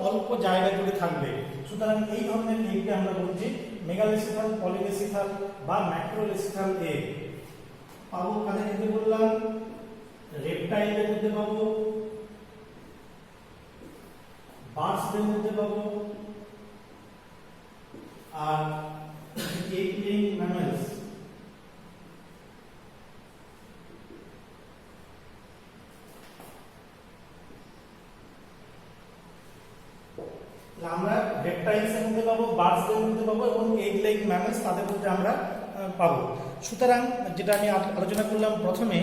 অল্প জায়গা জুড়ে থাকবে। সুতরাং এই ধরনের এগকে আমরা বলছি মেগালেসিথাল, পলিলেসিথাল বা ম্যাক্রোলেসিথাল এগ। পাবো কাদের মধ্যে বললাম, রেপটাইলের মধ্যে পাবো, বার্ডসদের মধ্যে পাবো, আর এগ লেইং ম্যামেলস। আমরা রেপটাইলসের মধ্যে পাবো, বার্ডসদের মধ্যে পাবো এবং এগ লেইং ম্যামেলস তাদের মধ্যে আমরা পাবো। সুতরাং যেটা আমি আলোচনা করলাম প্রথমে,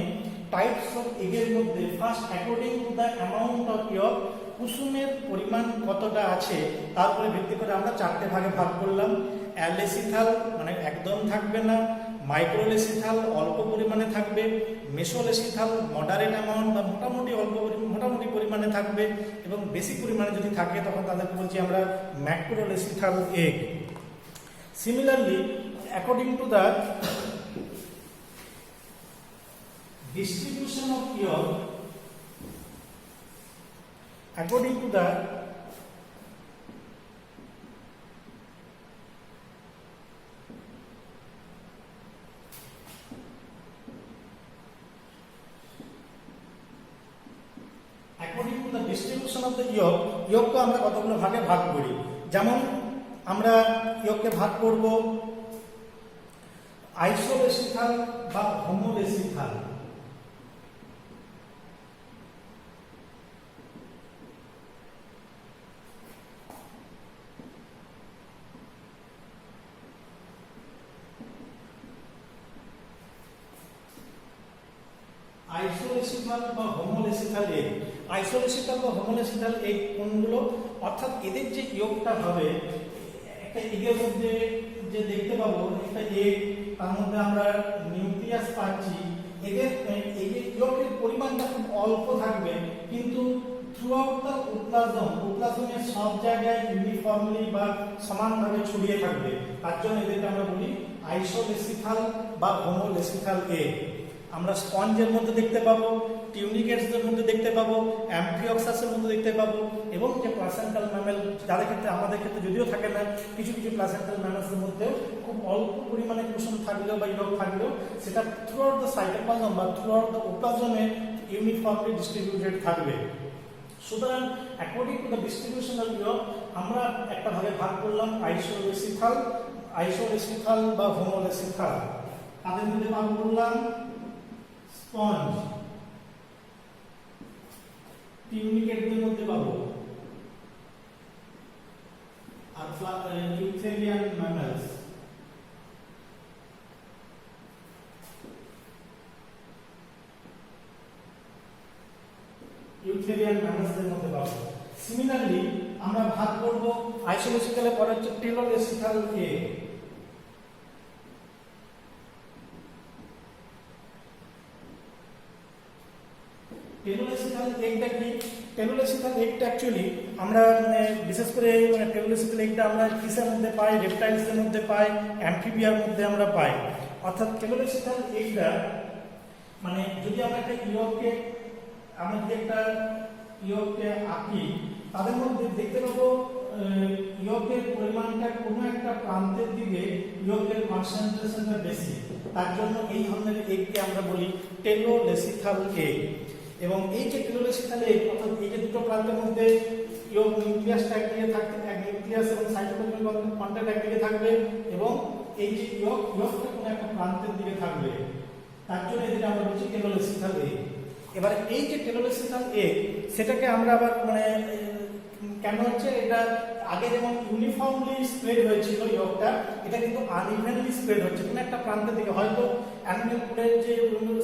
টাইপস অফ এগের মধ্যে first according to the amount of yolk, কুসুমের পরিমাণ কতটা আছে তার উপরে ভিত্তি করে আমরা চারটে ভাগে ভাগ করলাম। অ্যালেসিথাল মানে একদম থাকবে না, মাইক্রোলেসিথাল অল্প পরিমাণে থাকবে, মেসোলেসিথাল মডারেট অ্যামাউন্ট বা মোটামুটি পরিমাণে থাকবে, এবং বেশি পরিমাণে যদি থাকে তখন তাদেরকে বলছি আমরা macrolecithal egg. Similarly according to the distribution of yolk, according to the distribution of the yolk, yolk আমরা কতগুলো ভাগে ভাগ করি। যেমন আমরা yolkকে ভাগ করব আইসোলেসিথাল বা হোমোলেসিথাল। আইসোলেসিথাল বা হোমোলেসিথাল এগ, আইসোলেসিথাল বা হোমোলেসিথাল এগ কোনগুলো, অর্থাৎ এদের যে ইয়কটা হবে, একটা এগের মধ্যে যে দেখতে পাবো একটা এগ, তার মধ্যে আমরা নিউক্লিয়াস পাচ্ছি, এগের ইয়কের পরিমাণটা খুব অল্প থাকবে, কিন্তু থ্রু আউট দ্য ওপ্লাজমের সব জায়গায় ইউনিফর্মলি বা সমানভাবে ছড়িয়ে থাকবে। তার জন্য এদেরকে আমরা বলি আইসোলেসিথাল বা হোমোলেসিথাল এগ। আমরা স্পঞ্জের মধ্যে দেখতে পাবো, টিউনিকেটসের মধ্যে দেখতে পাবো, অ্যাম্ফিওক্সাসের মধ্যে দেখতে পাবো, এবং যে প্লাসেন্টাল ম্যামেল যাদের ক্ষেত্রে আমাদের ক্ষেত্রে যদিও থাকে না, কিছু কিছু প্লাসেন্টাল ম্যামেলসের মধ্যে খুব অল্প পরিমাণে কুসুম থাকলেও বা ইয়ক থাকলেও সেটা থ্রু আউট দ্য সাইটোপ্লাজম বা থ্রু আউট দ্য ওপ্লাজমে ইউনিফর্মলি ডিস্ট্রিবিউটেড থাকবে। সুতরাং according to the distribution of yolk আমরা একটা ভাগে ভাগ করলাম আইসোলেসিথাল বা হোমোলেসিথাল। তাদের মধ্যে ভাগ করলাম স্পঞ্জ, টিউনিকেটদের মধ্যে পাবো, আর ইউথেরিয়ান ম্যামেলস। ইউথেরিয়ান ম্যামালসদের মধ্যে পাবো। সিমিলারলি আমরা ভাগ করব আইসোলেসিক্যালে পরে হচ্ছে টেলোলেসিক্যাল এগ। টেলোলেসিক্যাল এগটা কি? টেলোলেসিক্যাল এগটা অ্যাকচুয়ালি আমরা বিশেষ করে টেলোলেসিক্যাল এগটা আমরা কিসের মধ্যে পাই? রেপটাইলসের মধ্যে পাই, অ্যামফিবিয়ার মধ্যে আমরা পাই। অর্থাৎ টেলোলেসিক্যাল এগটা যদি আমরা একটা ইয়ককে আঁকি, তাদের মধ্যে দেখতে পাবো ইয়কের পরিমাণটা কোনো একটা প্রান্তের দিকে ইয়কের কনসেন্ট্রেশনটা বেশি। তার জন্য এই ধরনের এগকে আমরা বলি টেলোলেসিক্যাল এগ। এবং এই যে টেলোলেসিক্যাল এগ, অর্থাৎ এই যে দুটো প্রান্তের মধ্যে ইয়ক নিউক্লিয়াসটা একদিকে থাকতে, নিউক্লিয়াস এবং সাইটোপ্লাজমিক কন্ট্যাক্ট একদিকে থাকবে, এবং এই যে ইয়কটা কোনো একটা প্রান্তের দিকে থাকবে, তার জন্য এটাকে আমরা বলছি টেলোলেসিক্যাল এগ। এবার এই যে টেলোলেসিক্যাল এগ, সেটাকে আমরা আবার কেন হচ্ছে এটা আগে যেমন ইউনিফর্মলি স্প্রেড হয়েছিল ইয়কটা, এটা কিন্তু আনইভেনলি স্প্রেড হচ্ছে। কোনো একটা প্রান্তের দিকে হয়তো অ্যানিমেল কোডের যে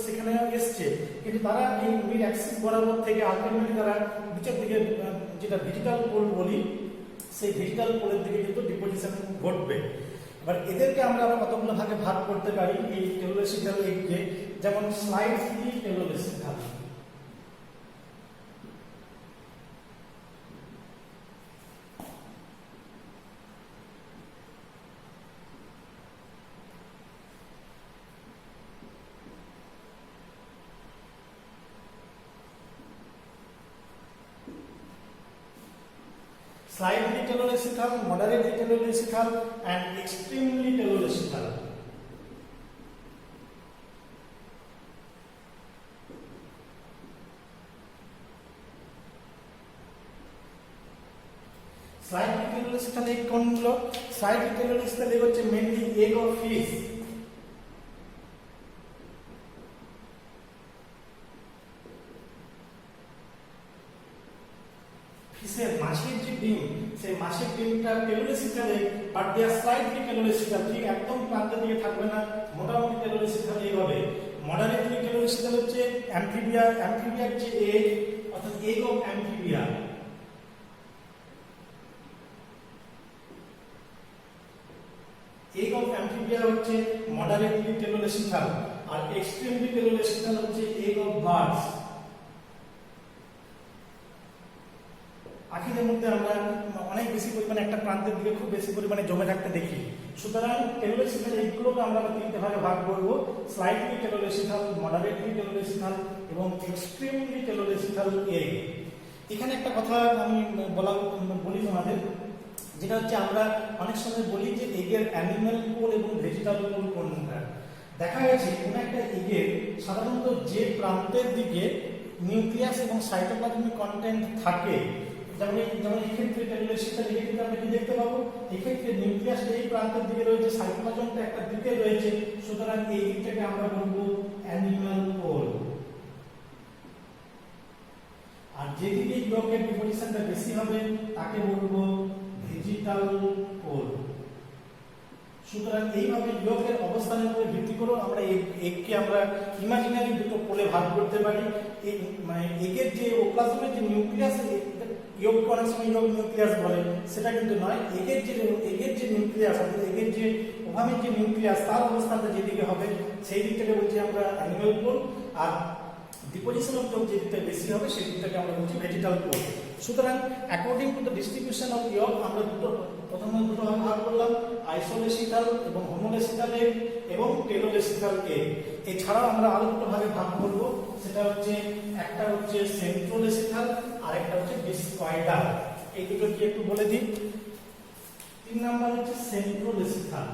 সেখানে এসছে, কিন্তু তারা এই মিড অ্যাক্সিস বরাবর থেকে আলটিমেটলি তারা নিচের দিকে, যেটা ভেজিটাল পোল বলি, সেই ভেজিটাল পোলের দিকে কিন্তু ডিপোজিশন ঘটবে। এবার এদেরকে আমরা আবার কতগুলো ভাগে ভাগ করতে পারি এই টেলোলেসিক্যাল এগকে, যেমন slightly টেলোলেসিক্যাল। Slightly telolesical, moderately telolesical, and extremely telolesical. Slightly telolesical egg কোনগুলো? Slightly telolesical egg হচ্ছে mainly egg of fish. মাছের যে ডিম, সেই মাছের ডিমটা telolecithal egg, but they are slightly telolecithal. ঠিক একদম প্রান্তের দিকে থাকবে না, মোটামুটি টেলোলেসিক্যাল এগ হবে। মডারেটলি টেলোলেসিক্যাল হচ্ছে অ্যামফিবিয়ার যে এগ, অর্থাৎ egg of Amphibia. Egg of Amphibia হচ্ছে মডারেটলি টেলোলেসিক্যাল, আর এক্সট্রিমলি টেলোলেসিক্যাল হচ্ছে এগ অফ বার্ডস। পাখিদের মধ্যে আমরা অনেক বেশি পরিমাণে একটা প্রান্তের দিকে খুব বেশি পরিমাণে জমে থাকতে দেখি। সুতরাং টেলোলেসিক্যাল এগুলোকে আমরা তিনটে ভাগে ভাগ করবো: স্লাইটলি টেলোলেসিক্যাল, মডারেটলি টেলোলেসিক্যাল এবং এক্সট্রিমলি টেলোলেসিক্যাল এগ। এখানে একটা কথা আমি বলি তোমাদের, যেটা হচ্ছে আমরা অনেক সময় বলি যে এগের অ্যানিম্যাল পোল এবং ভেজিটাল পোল কোনটা। দেখা গেছে কোন একটা এগের সাধারণত যে প্রান্তের দিকে নিউক্লিয়াস এবং সাইটোপ্লাজমিক কন্টেন্ট থাকে, যেমন এক্ষেত্রে টেলোলেসিক্যাল এগে কিন্তু আমরা কি দেখতে পাবো, এক্ষেত্রে নিউক্লিয়াসটা এই প্রান্তের দিকে রয়েছে, সাইটোপ্লাজমটা একটা দিকে রয়েছে, সুতরাং এই দিকটাকে আমরা বলবো অ্যানিমাল পোল। আর যেদিকে ইয়কের ডিপোজিশনটা বেশি হবে তাকে বলবো ভেজিটাল পোল। সুতরাং এইভাবে ইয়কের অবস্থানের উপরে ভিত্তি করে আমরা এগকে আমরা ইমাজিনারি দুটো পোলে ভাগ করতে পারি। এগের যে ওপ্লাজমের যে নিউক্লিয়াস, ইয়ককে অনেক সময় ইয়ক নিউক্লিয়াস বলে, সেটা কিন্তু নয়। এগের যে নিউক্লিয়াস, অর্থাৎ এগের যে ওভামের যে নিউক্লিয়াস, তার অবস্থানটা যেদিকে হবে সেই দিকটাকে বলছি আমরা অ্যানিমাল পোল, আর ডিপোজিশন অফ ইয়ক যে দিকটা বেশি হবে সেই দিকটাকে আমরা বলছি ভেজিটাল পোল। সুতরাং according to the distribution of yolk আমরা প্রথমে দুটো ভাগ করলাম: আইসোলেসিক্যাল এবং হোমোলেসিক্যাল এগ এবং টেলোলেসিক্যাল এগ। এছাড়াও আমরা আরো দুটো ভাগে ভাগ করব, সেটা হচ্ছে একটা হচ্ছে সেন্ট্রোলেসিক্যাল আর একটা হচ্ছে ডিসকয়েডাল। এই দুটো কি একটু বলে দিই। 3 নাম্বার হচ্ছে সেন্ট্রোলেসিক্যাল।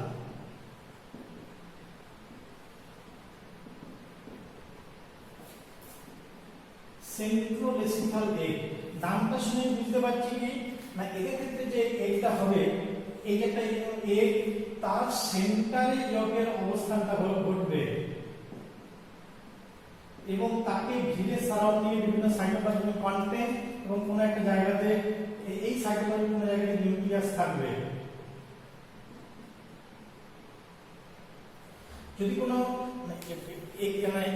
সেন্ট্রোলেসিক্যাল এগ নামটা শুনে বুঝতে পারছি কি না, এদের ক্ষেত্রে যে এগটা হবে, এই একটা এগ, তার সেন্টারে ইয়কের অবস্থানটা ঘটবে এবং তাকে ঘিরে সারাউন্ডিং বিভিন্ন সাইটোপ্লাজমিক কন্টেন্ট এবং কোনো একটা জায়গাতে এই সাইটোপ্লাজমিক কোনো জায়গাতে নিউক্লিয়াস থাকবে। যদি কোনো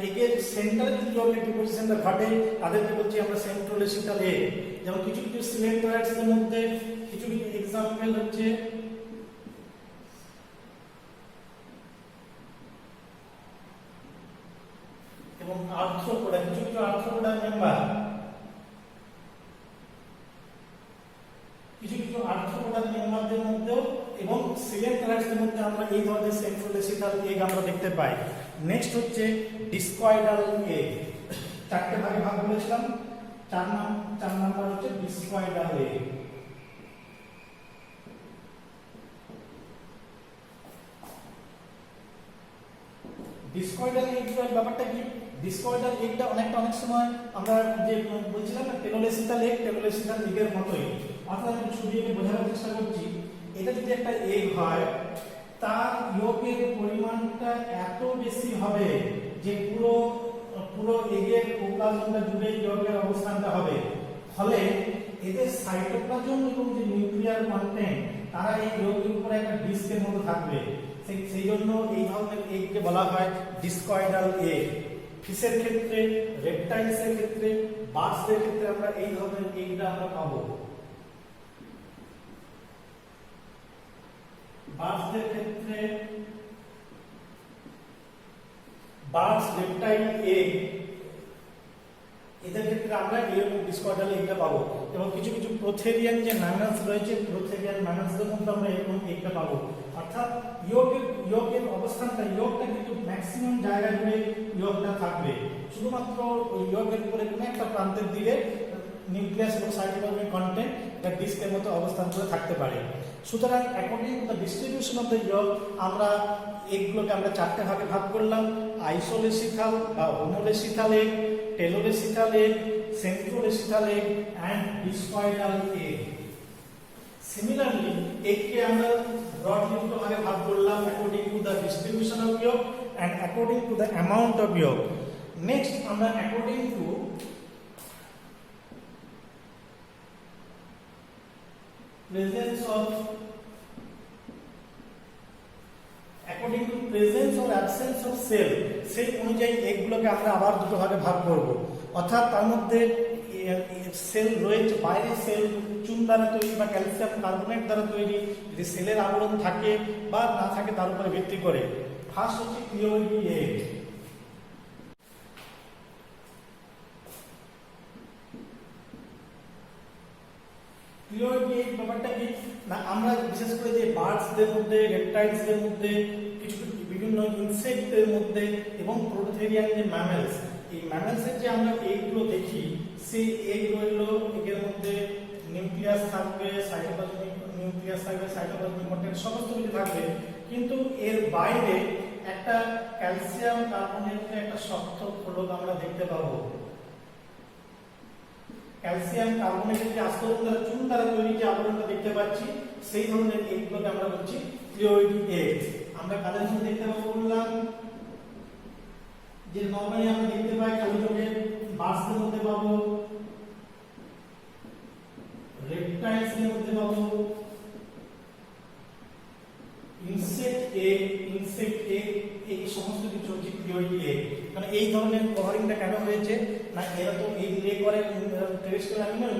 এগের সেন্টারে যদি ইয়কের ডিপোজিশনটা ঘটে তাদেরকে বলছি আমরা সেন্ট্রোলেসিটাল এগ। যেমন কিছু কিছু সিলেন্ট্রয়েডসের মধ্যে কিছু কিছু এক্সাম্পল হচ্ছে এবং আর্থ্রোপোডা, কিছু কিছু আর্থ্রোপোডা মেম্বার, কিছু কিছু আর্থ্রোপোডা মেম্বারদের মধ্যেও এবং সিলেন্ট্রয়েডসের মধ্যে আমরা এই ধরনের সেন্ট্রোলেসিটাল এগ আমরা দেখতে পাই। নেক্সট হচ্ছে ডিসকয়েডাল এগ। চারটে ভাগে ভাগ বলেছিলাম, চার নাম্বার হচ্ছে ডিসকয়েডাল এগ। ডিসকয়েডাল এগ ব্যাপারটা কি? ডিসকয়েডাল এগটা অনেক সময় আমরা যে বলছিলাম না টেলোলেসিটাল এগের মতোই, অর্থাৎ আমি ছবি এঁকে বোঝানোর চেষ্টা করছি। এটা যদি একটা এগ হয় তার ইয়কের পরিমাণটা এত বেশি হবে যে পুরো এগের প্রোপ্লাজমটা জুড়ে ইয়কের অবস্থানটা হবে। ফলে এদের সাইটোপ্লাজম এবং যে নিউক্লিয়ার কন্টেন্ট তারা এই ইয়কের উপরে একটা ডিস্কের মতো থাকবে। সেই জন্য এই ধরনের এগকে বলা হয় ডিসকয়েডাল এগ। ফিশের ক্ষেত্রে, রেপটাইলসের ক্ষেত্রে, বার্ডসের ক্ষেত্রে আমরা এই ধরনের এগটা আমরা পাবো। বার্ডসের ক্ষেত্রে বার্ডস, রেপটাইল এগ, এদের ক্ষেত্রে আমরা এরকম ডিসকয়েডাল এগটা পাবো। এবং কিছু কিছু প্রোথেরিয়ান যে ম্যামালস রয়েছে, প্রোথেরিয়ান ম্যামালসদের মধ্যে আমরা এরকম এগটা পাবো। অর্থাৎ ইয়কের অবস্থানটা, ইয়কটা কিন্তু ম্যাক্সিমাম জায়গা জুড়ে ইয়কটা থাকবে। শুধুমাত্র ওই ইয়কের উপরে কোনো একটা প্রান্তের দিকে নিউক্লিয়াস এবং সাইটোপ্লাজমিক কন্টেন্ট বা ডিস্কের মতো অবস্থান করে থাকতে পারে। সুতরাং according to the distribution of the yolk আমরা এগুলোকে আমরা চারটে ভাগে ভাগ করলাম: আইসোলেসিথাল বা homolecithal egg, telolecithal egg, centrolecithal egg and discoidal egg. Similarly এগকে আমরা ব্রডলি দুটো ভাগে ভাগ করলাম according to the distribution of yolk and according to the amount of yolk. Next আমরা according to presence or absence of cell সেই অনুযায়ী এগুলোকে আমরা আবার দুটো ভাগে ভাগ করব। অর্থাৎ তার মধ্যে সেল রয়েছে, বাইরে সেল চুন দ্বারা তৈরি বা ক্যালসিয়াম কার্বনেট দ্বারা তৈরি, যদি সেলের আবরণ থাকে বা না থাকে তার উপরে ভিত্তি করে। ফার্স্ট হচ্ছে ক্লিওইডি এগ। ক্লিওইডি এগ ব্যাপারটা কি না, আমরা বিশেষ করে যে বার্ডসদের মধ্যে, রেপটাইলসদের মধ্যে, কিছু বিভিন্ন ইনসেক্টের মধ্যে এবং প্রোটোথেরিয়ান যে ম্যামেলস, এই ম্যামেলসের যে আমরা এগগুলো দেখি, সেই এগগুলো এগের মধ্যে নিউক্লিয়াস থাকবে, সাইটোপ্লাজমিক নিউক্লিয়াস থাকবে, সাইটোপ্লাজমিক কন্টেন্ট সমস্ত কিছু থাকবে, কিন্তু এর বাইরে একটা ক্যালসিয়াম কার্বনেটের একটা শক্ত ফলক আমরা দেখতে পাবো। ক্যালসিয়াম কার্বনেটের যে আস্তরণ দ্বারা, চুন দ্বারা তৈরি যে আবরণটা দেখতে পাচ্ছি, সেই ধরনের এগগুলোকে আমরা বলছি ক্লিওইডি এগ। আমরা কাদের মধ্যে দেখতে পাবো বললাম, যে নরমালি আমরা দেখতে পাই খালি চোখে বার্ডসের মধ্যে পাবো, রেপটাইলসের মধ্যে পাবো, ইনসেক্ট এগ এই সমস্ত কিছু হচ্ছে ক্লিওইডি এগ। মানে এই ধরনের কভারিংটা কেন হয়েছে না, এরা তো এগ লে করে, টেরেস্ট্রিয়াল অ্যানিমাল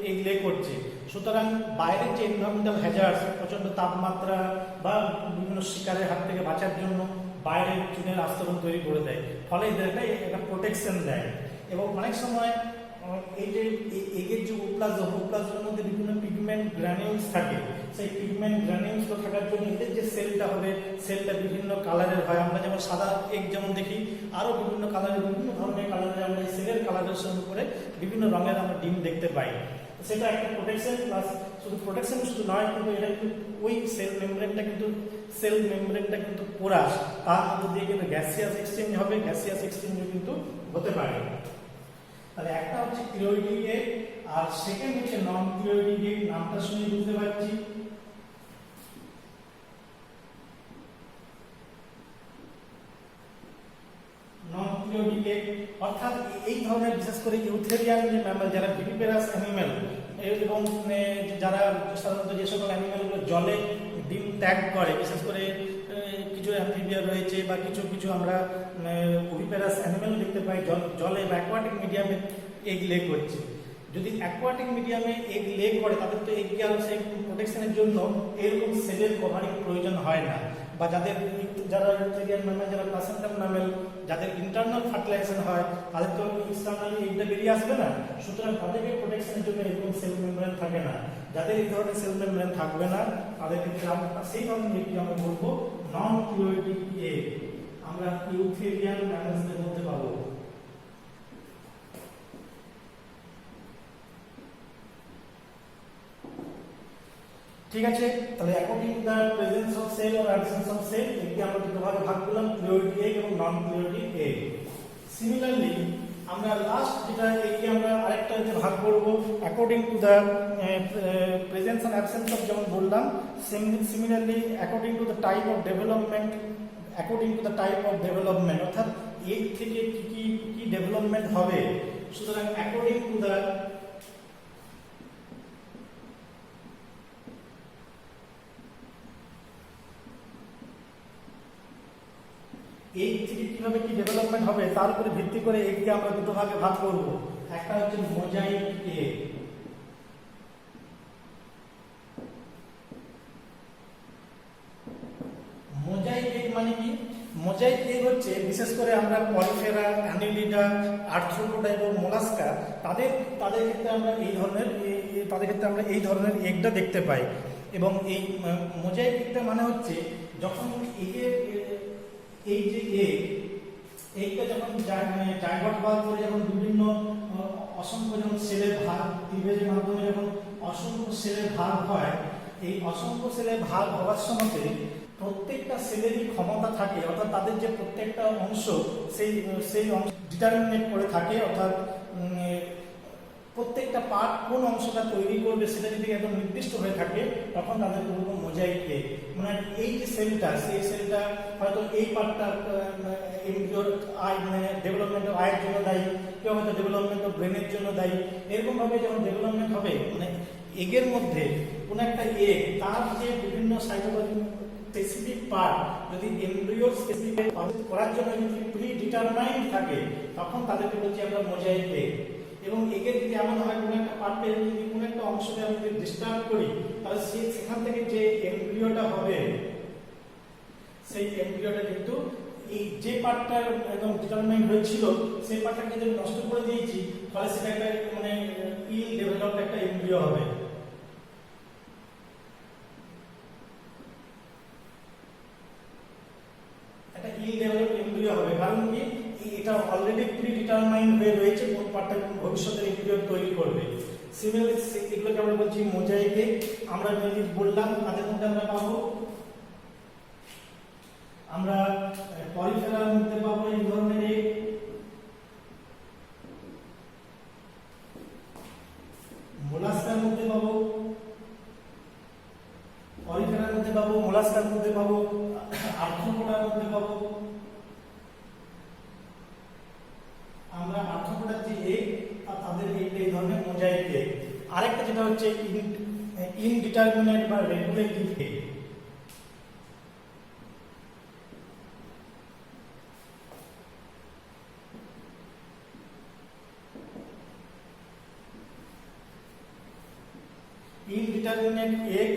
এগ লে করছে। সুতরাং বাইরের যে এনভায়রনমেন্টাল হ্যাজার্ডস, প্রচন্ড তাপমাত্রা বা বিভিন্ন শিকারের হাত থেকে বাঁচার জন্য বাইরের চুনের আস্তরণ তৈরি করে দেয়, ফলে এদেরকে একটা প্রোটেকশন দেয়। এবং অনেক সময় এই যে এগের যে উপপ্লাজমের মধ্যে বিভিন্ন পিগমেন্ট গ্রানিউলস থাকে, সেই পিগমেন্ট গ্রানিউলস থাকার জন্য এদের যে সেলটা হবে, সেলটা বিভিন্ন কালারের হয়। আমরা যেমন সাদা এগ যেমন দেখি, আরো বিভিন্ন কালারের, বিভিন্ন ধরনের কালারের আমরা এই সেলের কালারেশন করে বিভিন্ন রঙের আমরা ডিম দেখতে পাই। সেটা একটা প্রোটেকশন, প্লাস শুধু প্রোটেকশন শুধু নয়, কিন্তু এটা কিন্তু ওই সেল মেমব্রেনটা কিন্তু পোরাস, তার মধ্যে দিয়ে কিন্তু গ্যাসিয়াস এক্সচেঞ্জ হবে, গ্যাসিয়াস এক্সচেঞ্জ কিন্তু হতে পারে। তাহলে একটা হচ্ছে ক্লিওইডি এগ, আর সেকেন্ড হচ্ছে নন ক্লিওইডি এগ। নামটা শুনে বুঝতে পারছি। নন ক্লিওইডি এগ অর্থাৎ এই ধরনের বিশেষ করে ইউথেরিয়ান যে ম্যামাল, যারা ভিভিপেরাস অ্যানিমাল এবং যারা সাধারণত যে সকল অ্যানিমালগুলো জলে ডিম ত্যাগ করে, বিশেষ করে কিছু অ্যাম্ফিবিয়া রয়েছে বা কিছু কিছু আমরা ওভিপ্যারাস অ্যানিমেল দেখতে পাই জলে বা অ্যাকোয়াটিক মিডিয়ামে এগ লে করছে। যদি অ্যাকোয়াটিক মিডিয়ামে এগ লে করে তাদের তো এগকে আরো সেই প্রোটেকশনের জন্য এরকম সেলের কভারিং প্রয়োজন হয় না, বা যারা ইউথেরিয়ান ম্যামেল, যারা প্লাসেন্টাম ম্যামেল, যাদের ইন্টারনাল ফার্টিলাইজেশন হয় তাদের তো এক্সটার্নালি এগটা বেরিয়ে আসবে না, সুতরাং তাদেরকে প্রোটেকশনের জন্য এরকম সেল মেমব্রেন থাকে না। যাদের এই ধরনের সেল মেমব্রেন থাকবে না তাদের ক্ষেত্রে আমরা সেই ধরনের এগকে আমরা বলবো নন কিউরেটিভ এগ, আমরা ইউথেরিয়ান ম্যামেলসদের মধ্যে পাবো। ঠিক আছে, তাহলে according to the presence of cell or absence of cell একে আমরা দুটো ভাগে ভাগ করলাম, প্রিওরিটি এগ এবং নন প্রিওরিটি এগ। সিমিলারলি আমরা লাস্ট যেটা একে আমরা আরেকটা যে ভাগ করব according to the presence and absence of, যেমন বললাম similarly according to the type of development, according to the type of development অর্থাৎ এগ থেকে কি কি ডেভেলপমেন্ট হবে। সুতরাং অ্যাকর্ডিং টু দ্য এগ থেকে কিভাবে কি ডেভেলপমেন্ট হবে তার উপরে ভিত্তি করে এগকে আমরা দুটো ভাগে ভাগ করব। একটা হচ্ছে মোজাইক এগ, মোজাইক এগ মানে কি? মোজাইক এগ হচ্ছে বিশেষ করে আমরা পলিফেরা, অ্যানিলিডা, আর্থ্রোপোডা এবং মোলাস্কা তাদের ক্ষেত্রে আমরা এই ধরনের এগটা দেখতে পাই। এবং এই মোজাইক এগটা মানে হচ্ছে যখন এগের এই যে এইটা যখন জায়গট হওয়ার পরে যখন বিভিন্ন অসংখ্য যখন সেলের ভাগ টিভেজের মাধ্যমে যখন অসংখ্য সেলের ভাগ হয়, এই অসংখ্য সেলের ভাগ হওয়ার সময় প্রত্যেকটা সেলেরই ক্ষমতা থাকে, অর্থাৎ তাদের যে প্রত্যেকটা অংশ সেই অংশ ডিটারমিনেট করে থাকে, অর্থাৎ প্রত্যেকটা পার্ট কোন অংশটা তৈরি করবে সেটা যদি একদম নির্দিষ্ট হয়ে থাকে তখন তাদের বলবো মোজাইক এগ। মানে এই যে সেলটা, সেই সেলটা হয়তো এই পার্টটা ডেভেলপমেন্ট অফ আয়ের জন্য দায়ী, কেউ হয়তো ডেভেলপমেন্ট অফ ব্রেনের জন্য দায়ী। এরকম ভাবে যখন ডেভেলপমেন্ট হবে মানে এগের মধ্যে কোন একটা এগ তার যে বিভিন্ন সাইটোলজি স্পেসিফিক পার্ট যদি এমব্রিওর স্পেসিফিক করার জন্য যদি প্রি ডিটারমাইন্ড থাকে তখন তাদেরকে বলছি আমরা মোজাইক এগ। এবং এগের যদি এমন হয় কোনো একটা পার্টে যদি কোনো একটা অংশকে আমি যদি ডিস্টার্ব করি তাহলে সেখান থেকে যে এমব্রিওটা হবে সেই এমব্রিওটা কিন্তু এই যে পার্টটা একদম ডিটারমাইন্ড হয়েছিল সেই পার্টটাকে যদি নষ্ট করে দিয়েছি তাহলে সেটা একটা মানে ইল ডেভেলপড একটা এমব্রিও হবে। একটা ইল ডেভেলপড এমব্রিও হবে, কারণ কি এটা অলরেডি প্রি ডিটারমাইন্ড হয়ে রয়েছে কোন পার্টটা ভবিষ্যতের এমব্রিও তৈরি করবে। সিমিলারলি এগুলোকে আমরা বলছি মোজাইক এগ। আমরা যদি বললাম তাদের মধ্যে আমরা পাবো, আমরা পলিফেরার মধ্যে পাবো এই ধরনের এগ, মোলাস্কার মধ্যে পাবো, পলিফেরার মধ্যে পাবো, মোলাস্কার মধ্যে পাবো, আর্থ্রোপোডার মধ্যে পাবো। আমরা আর্থ্রোপোডার যে এগ তাদের এই ধরনের মোজাইক এগ। আরেকটা যেটা হচ্ছে ইনডিটারমিনেট বা regulative egg. indeterminate egg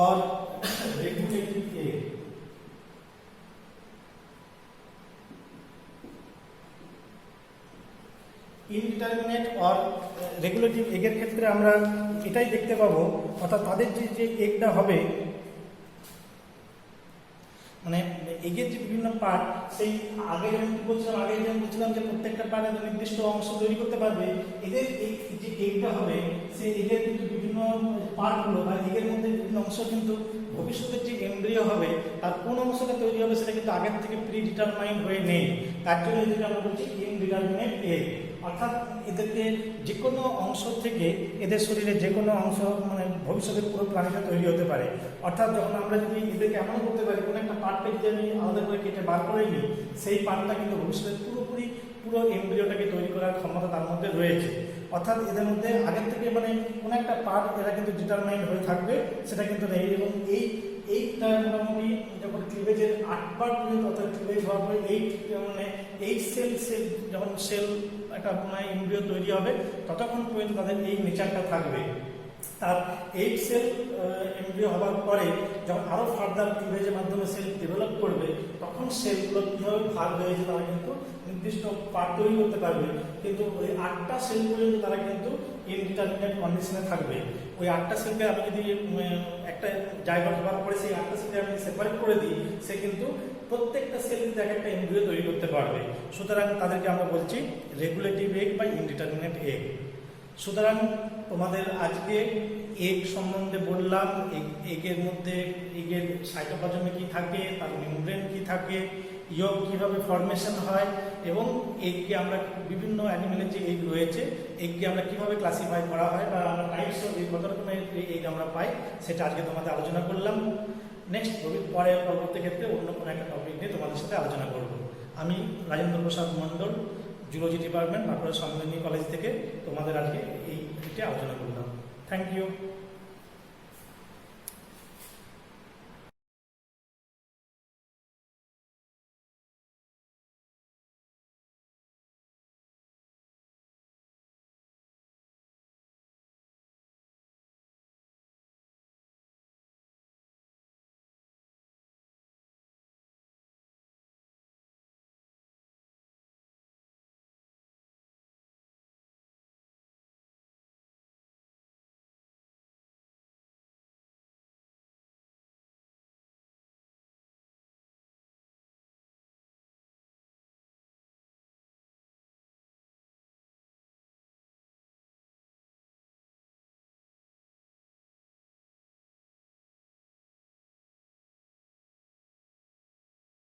or regulative egg. Indeterminate or regulative এগের ক্ষেত্রে আমরা এটাই দেখতে পাবো, অর্থাৎ তাদের যে এগটা হবে মানে এগের যে বিভিন্ন পার্ট সেই আগে যেমন বলছিলাম যে প্রত্যেকটা পার্ট একটা নির্দিষ্ট অংশ তৈরি করতে পারবে। এদের এই যে এগটা হবে সেই এগের কিন্তু বিভিন্ন পার্টগুলো বা এগের মধ্যে বিভিন্ন অংশ কিন্তু ভবিষ্যতের যে এমব্রিও হবে তার কোন অংশটা তৈরি হবে সেটা কিন্তু আগের থেকে প্রি ডিটারমাইন্ড হয়ে নেই। তার জন্য এদেরকে আমরা বলছি ইনডিটারমিনেট এগ, অর্থাৎ এদেরকে যে কোনো অংশ থেকে এদের শরীরে যে কোনো অংশ মানে ভবিষ্যতের পুরো প্রাণীটা তৈরি হতে পারে। অর্থাৎ যখন আমরা যদি এদেরকে এমন করতে পারি কোনো একটা পার্টকে যদি আমি আলাদা করে কেটে বার করে নিই সেই পার্টটা কিন্তু ভবিষ্যতের পুরো এমব্রিওটাকে তৈরি করার ক্ষমতা তার মধ্যে রয়েছে। অর্থাৎ এদের মধ্যে আগের থেকে মানে কোনো একটা পার্ট এরা কিন্তু ডিটারমাইন্ড হয়ে থাকবে সেটা কিন্তু নেই। এবং এইটটা মোটামুটি যখন ক্লিভেজের 8বার পর্যন্ত অর্থাৎ ক্লিভেজ হওয়ার পরে 8 মানে 8 সেল যখন সেল একটা এমব্রিও তৈরি হবে ততক্ষণ পর্যন্ত তাদের এই নেচারটা থাকবে। তার 8 সেল এমব্রিও হওয়ার পরে যখন আরো ফার্দার ক্লিভেজের মাধ্যমে সেল ডেভেলপ করবে তখন সেলগুলো কীভাবে ভাগ হয়েছে তারা কিন্তু নির্দিষ্ট পার্ট তৈরি করতে পারবে, কিন্তু ওই 8টা সেল পর্যন্ত তারা কিন্তু ইনডিটারমিনেট কন্ডিশনে থাকবে। ওই 8টা সেলকে আমি যদি একটা জায়গা হওয়ার পরে সেই 8টা সেলকে আমি সেপারেট করে দিই, সে কিন্তু প্রত্যেকটা সেল কিন্তু এক একটা এমব্রিও তৈরি করতে পারবে। সুতরাং তাদেরকে আমরা বলছি রেগুলেটিভ এগ বা ইনডিটারমিনেট এগ। সুতরাং তোমাদের আজকে এগ সম্বন্ধে বললাম, এগের মধ্যে এগের সাইটোপ্লাজমে কি থাকে, তার মেমব্রেন কি থাকে, ইয়গ কিভাবে ফর্মেশন হয়, এবং এগকে আমরা বিভিন্ন অ্যানিমেলের যে এগ রয়েছে এগকে আমরা কিভাবে ক্লাসিফাই করা হয় বা আমরা টাইপস অফ এগ, কত রকমের এগ আমরা পাই, সেটা আজকে তোমাদের আলোচনা করলাম। নেক্সট পরবর্তী ক্ষেত্রে অন্য কোনো একটা টপিক নিয়ে তোমাদের সাথে আলোচনা করব। আমি Rajendra Prasad Mondal, zoology department, Bankura Sammilani college থেকে তোমাদের আজকে এইটা আলোচনা করলাম। Thank you.